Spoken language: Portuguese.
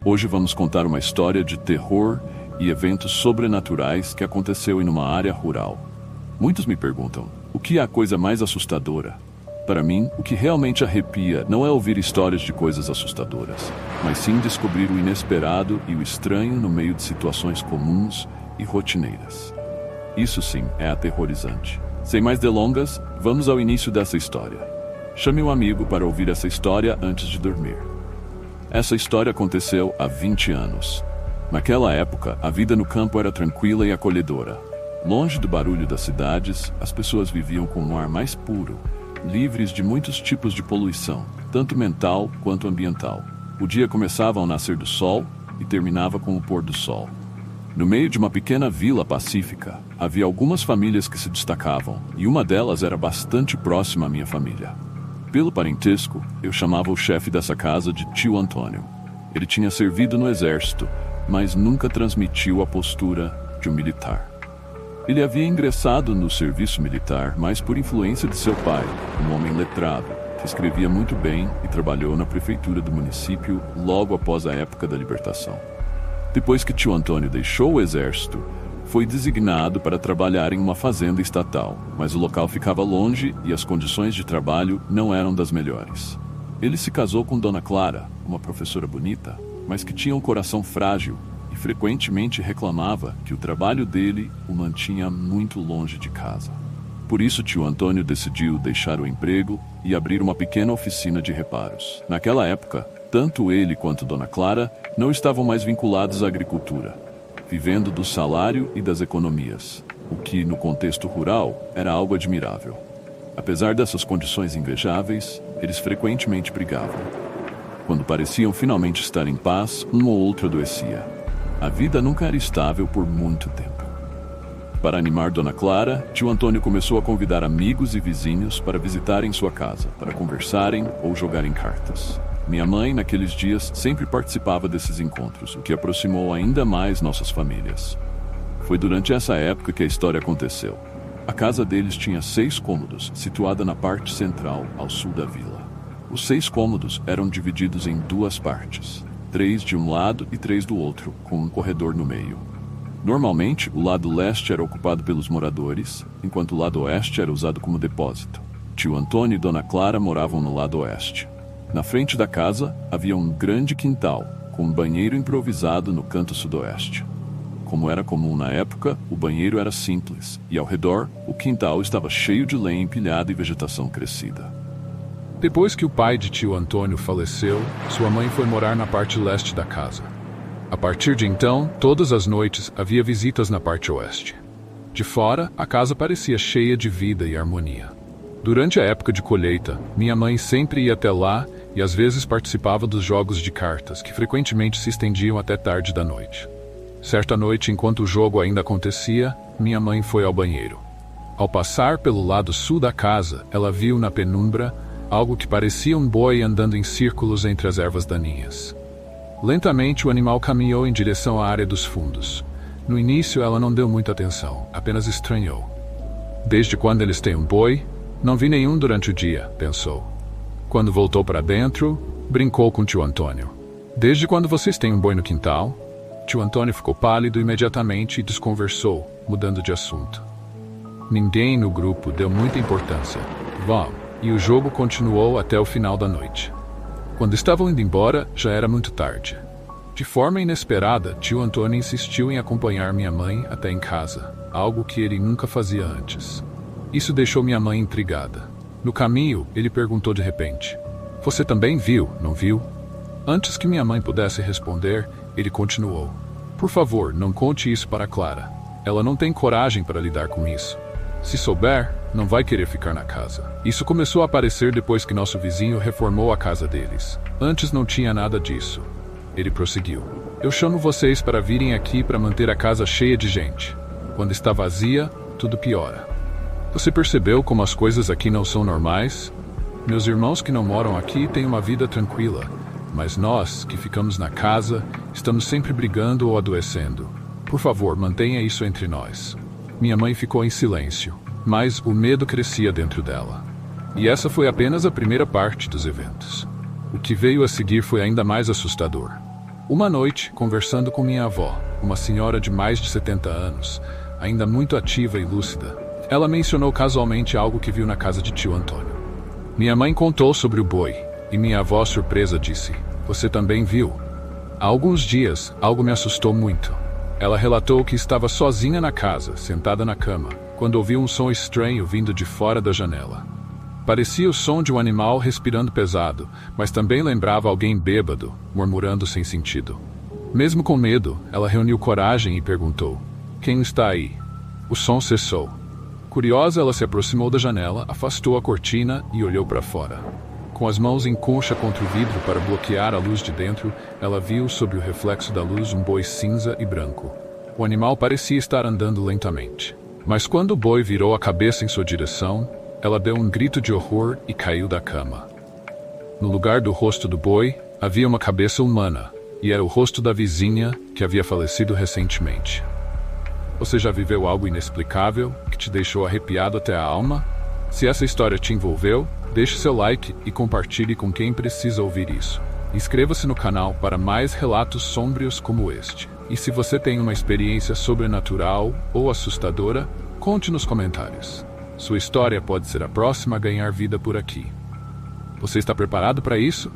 Hoje vamos contar uma história de terror e eventos sobrenaturais que aconteceu em uma área rural. Muitos me perguntam, o que é a coisa mais assustadora? Para mim, o que realmente arrepia não é ouvir histórias de coisas assustadoras, mas sim descobrir o inesperado e o estranho no meio de situações comuns e rotineiras. Isso sim é aterrorizante. Sem mais delongas, vamos ao início dessa história. Chame um amigo para ouvir essa história antes de dormir. Essa história aconteceu há 20 anos. Naquela época, a vida no campo era tranquila e acolhedora. Longe do barulho das cidades, as pessoas viviam com um ar mais puro, livres de muitos tipos de poluição, tanto mental quanto ambiental. O dia começava ao nascer do sol e terminava com o pôr do sol. No meio de uma pequena vila pacífica, havia algumas famílias que se destacavam, e uma delas era bastante próxima à minha família. Pelo parentesco, eu chamava o chefe dessa casa de Tio Antônio. Ele tinha servido no exército, mas nunca transmitiu a postura de um militar. Ele havia ingressado no serviço militar, mas por influência de seu pai, um homem letrado, que escrevia muito bem e trabalhou na prefeitura do município logo após a época da libertação. Depois que Tio Antônio deixou o exército, foi designado para trabalhar em uma fazenda estatal, mas o local ficava longe e as condições de trabalho não eram das melhores. Ele se casou com Dona Clara, uma professora bonita, mas que tinha um coração frágil e frequentemente reclamava que o trabalho dele o mantinha muito longe de casa. Por isso, Tio Antônio decidiu deixar o emprego e abrir uma pequena oficina de reparos. Naquela época, tanto ele quanto Dona Clara não estavam mais vinculados à agricultura, vivendo do salário e das economias, o que, no contexto rural, era algo admirável. Apesar dessas condições invejáveis, eles frequentemente brigavam. Quando pareciam finalmente estar em paz, um ou outro adoecia. A vida nunca era estável por muito tempo. Para animar Dona Clara, Tio Antônio começou a convidar amigos e vizinhos para visitarem sua casa, para conversarem ou jogarem cartas. Minha mãe, naqueles dias, sempre participava desses encontros, o que aproximou ainda mais nossas famílias. Foi durante essa época que a história aconteceu. A casa deles tinha 6 cômodos, situada na parte central, ao sul da vila. Os 6 cômodos eram divididos em 2 partes, 3 de um lado e 3 do outro, com um corredor no meio. Normalmente, o lado leste era ocupado pelos moradores, enquanto o lado oeste era usado como depósito. Tio Antônio e Dona Clara moravam no lado oeste. Na frente da casa, havia um grande quintal, com um banheiro improvisado no canto sudoeste. Como era comum na época, o banheiro era simples, e ao redor, o quintal estava cheio de lenha empilhada e vegetação crescida. Depois que o pai de Tio Antônio faleceu, sua mãe foi morar na parte leste da casa. A partir de então, todas as noites havia visitas na parte oeste. De fora, a casa parecia cheia de vida e harmonia. Durante a época de colheita, minha mãe sempre ia até lá e às vezes participava dos jogos de cartas, que frequentemente se estendiam até tarde da noite. Certa noite, enquanto o jogo ainda acontecia, minha mãe foi ao banheiro. Ao passar pelo lado sul da casa, ela viu na penumbra algo que parecia um boi andando em círculos entre as ervas daninhas. Lentamente, o animal caminhou em direção à área dos fundos. No início, ela não deu muita atenção, apenas estranhou. Desde quando eles têm um boi? Não vi nenhum durante o dia, pensou. Quando voltou para dentro, brincou com Tio Antônio. Desde quando vocês têm um boi no quintal? Tio Antônio ficou pálido imediatamente e desconversou, mudando de assunto. Ninguém no grupo deu muita importância. Vamos, e o jogo continuou até o final da noite. Quando estavam indo embora, já era muito tarde. De forma inesperada, Tio Antônio insistiu em acompanhar minha mãe até em casa, algo que ele nunca fazia antes. Isso deixou minha mãe intrigada. No caminho, ele perguntou de repente: "Você também viu, não viu?" Antes que minha mãe pudesse responder, ele continuou: "Por favor, não conte isso para Clara. Ela não tem coragem para lidar com isso. Se souber, não vai querer ficar na casa." Isso começou a aparecer depois que nosso vizinho reformou a casa deles. Antes não tinha nada disso. Ele prosseguiu: "Eu chamo vocês para virem aqui para manter a casa cheia de gente. Quando está vazia, tudo piora. Você percebeu como as coisas aqui não são normais? Meus irmãos que não moram aqui têm uma vida tranquila, mas nós, que ficamos na casa, estamos sempre brigando ou adoecendo. Por favor, mantenha isso entre nós." Minha mãe ficou em silêncio, mas o medo crescia dentro dela. E essa foi apenas a primeira parte dos eventos. O que veio a seguir foi ainda mais assustador. Uma noite, conversando com minha avó, uma senhora de mais de 70 anos, ainda muito ativa e lúcida, ela mencionou casualmente algo que viu na casa de tio Antônio. Minha mãe contou sobre o boi, e minha avó, surpresa, disse: "Você também viu?" Há alguns dias, algo me assustou muito. Ela relatou que estava sozinha na casa, sentada na cama, quando ouviu um som estranho vindo de fora da janela. Parecia o som de um animal respirando pesado, mas também lembrava alguém bêbado, murmurando sem sentido. Mesmo com medo, ela reuniu coragem e perguntou: "Quem está aí?" O som cessou. Curiosa, ela se aproximou da janela, afastou a cortina e olhou para fora. Com as mãos em concha contra o vidro para bloquear a luz de dentro, ela viu sob o reflexo da luz um boi cinza e branco. O animal parecia estar andando lentamente. Mas quando o boi virou a cabeça em sua direção, ela deu um grito de horror e caiu da cama. No lugar do rosto do boi, havia uma cabeça humana, e era o rosto da vizinha que havia falecido recentemente. Você já viveu algo inexplicável que te deixou arrepiado até a alma? Se essa história te envolveu, deixe seu like e compartilhe com quem precisa ouvir isso. Inscreva-se no canal para mais relatos sômbrios como este. E se você tem uma experiência sobrenatural ou assustadora, conte nos comentários. Sua história pode ser a próxima a ganhar vida por aqui. Você está preparado para isso?